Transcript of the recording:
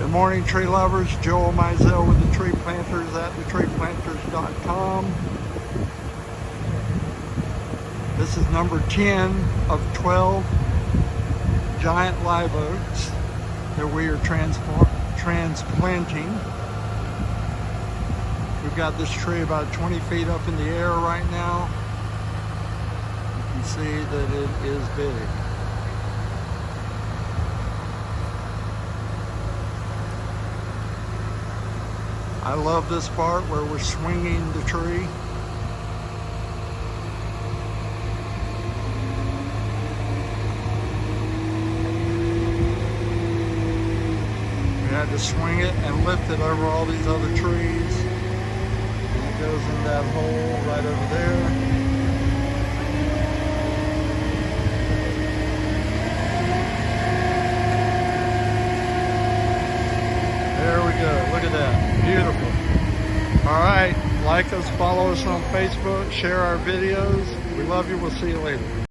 Good morning, tree lovers. Joel Mizell with the Tree Planters at thetreeplanters.com. This is number 10 of 12 giant live oaks that we are transplanting. We've got this tree about 20 feet up in the air right now. You can see that it is big. I love this part where we're swinging the tree. We had to swing it and lift it over all these other trees. And it goes in that hole right over there. There we go. Look at that. Beautiful. All right. Like us, follow us on Facebook, share our videos. We love you. We'll see you later.